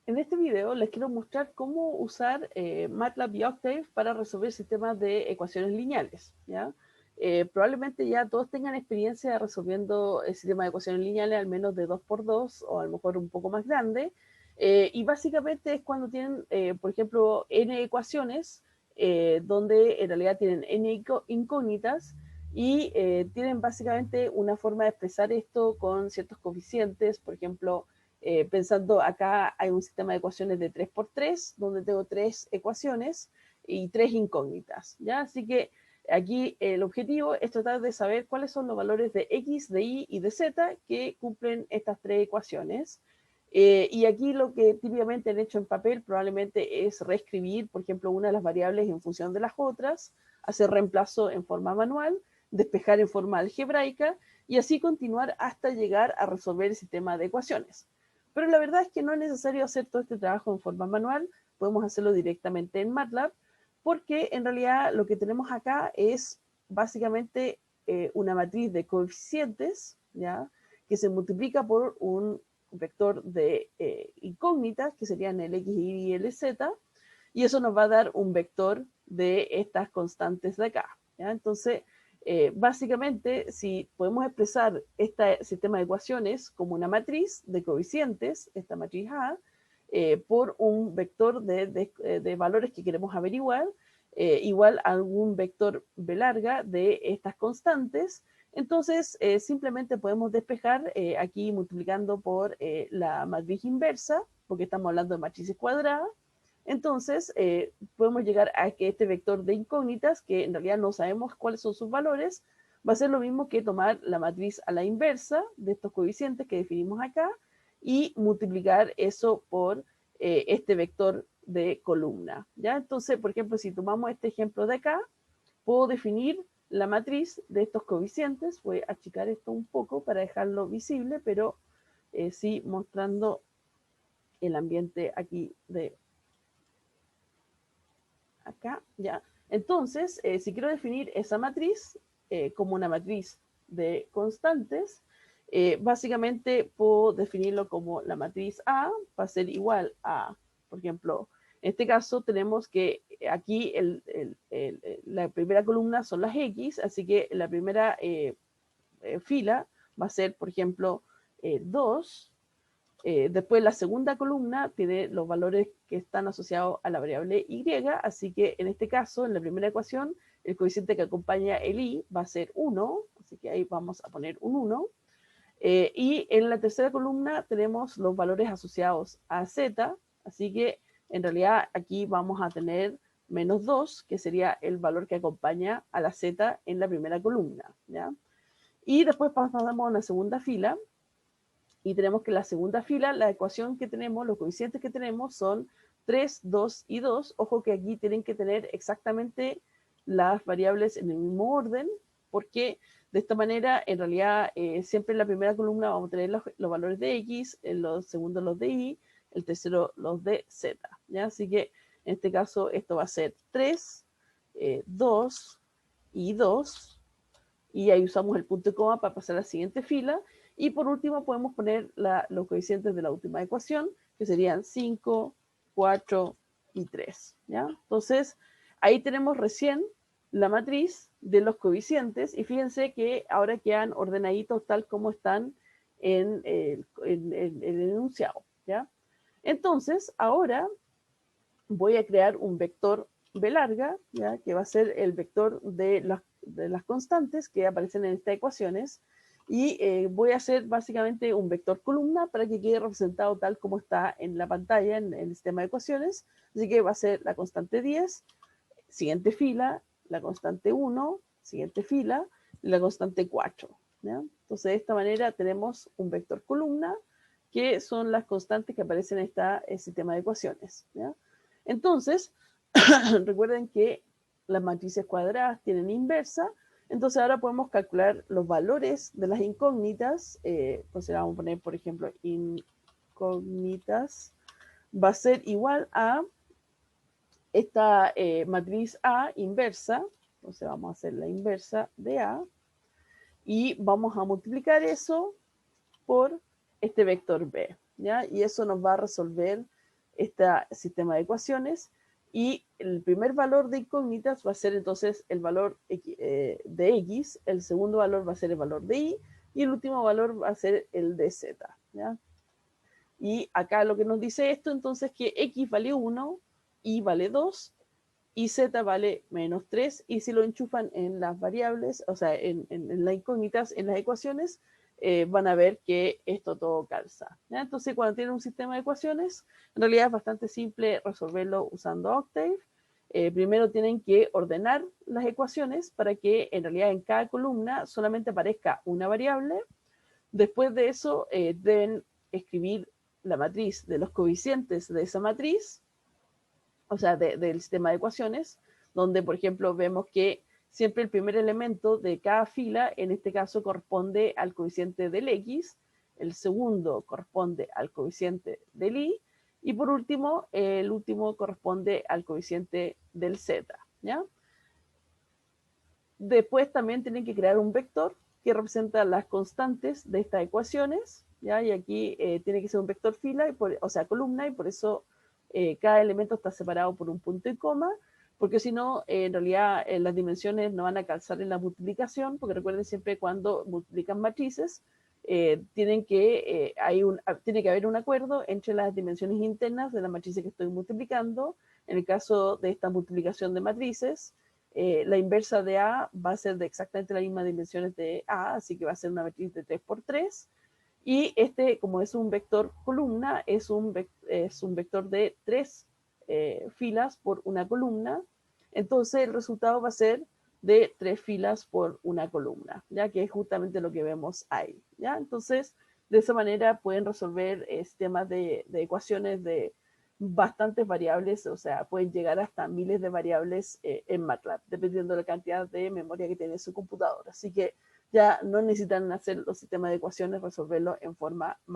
En este video les quiero mostrar cómo usar MATLAB y Octave para resolver sistemas de ecuaciones lineales, ¿ya? Probablemente ya todos tengan experiencia resolviendo el sistema de ecuaciones lineales al menos de 2 por 2 o a lo mejor un poco más grande. Y básicamente es cuando tienen, por ejemplo, n ecuaciones, donde en realidad tienen n incógnitas y tienen básicamente una forma de expresar esto con ciertos coeficientes. Por ejemplo, pensando acá hay un sistema de ecuaciones de 3 por 3 donde tengo 3 ecuaciones y 3 incógnitas, ¿ya? Así que aquí el objetivo es tratar de saber cuáles son los valores de x, de y y de z que cumplen estas 3 ecuaciones. Y aquí lo que típicamente han hecho en papel probablemente es reescribir, por ejemplo, una de las variables en función de las otras, hacer reemplazo en forma manual, despejar en forma algebraica y así continuar hasta llegar a resolver el sistema de ecuaciones. Pero la verdad es que no es necesario hacer todo este trabajo en forma manual, podemos hacerlo directamente en MATLAB, porque en realidad lo que tenemos acá es básicamente una matriz de coeficientes, ¿ya? Que se multiplica por un vector de incógnitas, que serían el x, y el z, y eso nos va a dar un vector de estas constantes de acá, ¿ya? Entonces, básicamente, si podemos expresar este sistema de ecuaciones como una matriz de coeficientes, esta matriz A, por un vector de valores que queremos averiguar, igual a algún vector B larga de estas constantes, entonces simplemente podemos despejar aquí multiplicando por la matriz inversa, porque estamos hablando de matrices cuadradas. Entonces, podemos llegar a que este vector de incógnitas, que en realidad no sabemos cuáles son sus valores, va a ser lo mismo que tomar la matriz a la inversa de estos coeficientes que definimos acá y multiplicar eso por este vector de columna, ¿ya? Entonces, por ejemplo, si tomamos este ejemplo de acá, puedo definir la matriz de estos coeficientes. Voy a achicar esto un poco para dejarlo visible, pero sí mostrando el ambiente aquí de acá, ¿ya? Entonces, si quiero definir esa matriz como una matriz de constantes, básicamente puedo definirlo como la matriz A va a ser igual a, por ejemplo, en este caso tenemos que aquí la primera columna son las X, así que la primera fila va a ser, por ejemplo, 2. Después la segunda columna tiene los valores que están asociados a la variable y, así que en este caso, en la primera ecuación, el coeficiente que acompaña el y va a ser 1, así que ahí vamos a poner un 1. Y en la tercera columna tenemos los valores asociados a z, así que en realidad aquí vamos a tener menos 2, que sería el valor que acompaña a la z en la primera columna, ¿ya? Y después pasamos a una segunda fila, y tenemos que en la segunda fila, la ecuación que tenemos, los coeficientes que tenemos son 3, 2 y 2. Ojo que aquí tienen que tener exactamente las variables en el mismo orden, porque de esta manera, en realidad, siempre en la primera columna vamos a tener los valores de X, en los segundos los de Y, el tercero los de Z, ¿ya? Así que en este caso esto va a ser 3, 2 y 2, y ahí usamos el punto y coma para pasar a la siguiente fila. Y por último podemos poner los coeficientes de la última ecuación, que serían 5, 4 y 3, ¿ya? Entonces, ahí tenemos recién la matriz de los coeficientes, y fíjense que ahora quedan ordenaditos tal como están en el enunciado, ¿ya? Entonces, ahora voy a crear un vector B larga, ¿ya? Que va a ser el vector de las constantes que aparecen en estas ecuaciones, y voy a hacer básicamente un vector columna para que quede representado tal como está en la pantalla en el sistema de ecuaciones. Así que va a ser la constante 10, siguiente fila, la constante 1, siguiente fila, y la constante 4, ¿ya? Entonces de esta manera tenemos un vector columna, que son las constantes que aparecen en este sistema de ecuaciones, ¿ya? Entonces, recuerden que las matrices cuadradas tienen inversa, entonces ahora podemos calcular los valores de las incógnitas. Entonces vamos a poner, por ejemplo, incógnitas va a ser igual a esta matriz A inversa. Entonces vamos a hacer la inversa de A y vamos a multiplicar eso por este vector B, ¿ya? Y eso nos va a resolver este sistema de ecuaciones, y el primer valor de incógnitas va a ser entonces el valor de X, el segundo valor va a ser el valor de Y, y el último valor va a ser el de Z, ¿ya? Y acá lo que nos dice esto entonces es que X vale 1, Y vale 2, y Z vale menos 3, y si lo enchufan en las variables, o sea, en las incógnitas, en las ecuaciones, van a ver que esto todo calza, ¿ya? Entonces, cuando tienen un sistema de ecuaciones, en realidad es bastante simple resolverlo usando Octave. Primero tienen que ordenar las ecuaciones para que en realidad en cada columna solamente aparezca una variable. Después de eso, deben escribir la matriz de los coeficientes de esa matriz, o sea, del sistema de ecuaciones, donde, por ejemplo, vemos que siempre el primer elemento de cada fila, en este caso, corresponde al coeficiente del X, el segundo corresponde al coeficiente del Y, y por último, el último corresponde al coeficiente del Z, ¿ya? Después también tienen que crear un vector que representa las constantes de estas ecuaciones, ¿ya? Y aquí tiene que ser un vector fila, o sea, columna, y por eso cada elemento está separado por un punto y coma, porque si no, en realidad las dimensiones no van a calzar en la multiplicación, porque recuerden siempre cuando multiplican matrices, tiene que haber un acuerdo entre las dimensiones internas de la matriz que estoy multiplicando. En el caso de esta multiplicación de matrices, la inversa de A va a ser de exactamente las mismas dimensiones de A, así que va a ser una matriz de 3 por 3. Y este, como es un vector columna, es un vector de 3 filas por una columna. Entonces el resultado va a ser de 3 filas por una columna, ya que es justamente lo que vemos ahí, ¿ya? Entonces, de esa manera pueden resolver sistemas de ecuaciones de bastantes variables, o sea, pueden llegar hasta miles de variables en MATLAB, dependiendo de la cantidad de memoria que tiene su computadora. Así que ya no necesitan hacer los sistemas de ecuaciones, resolverlo en forma manual.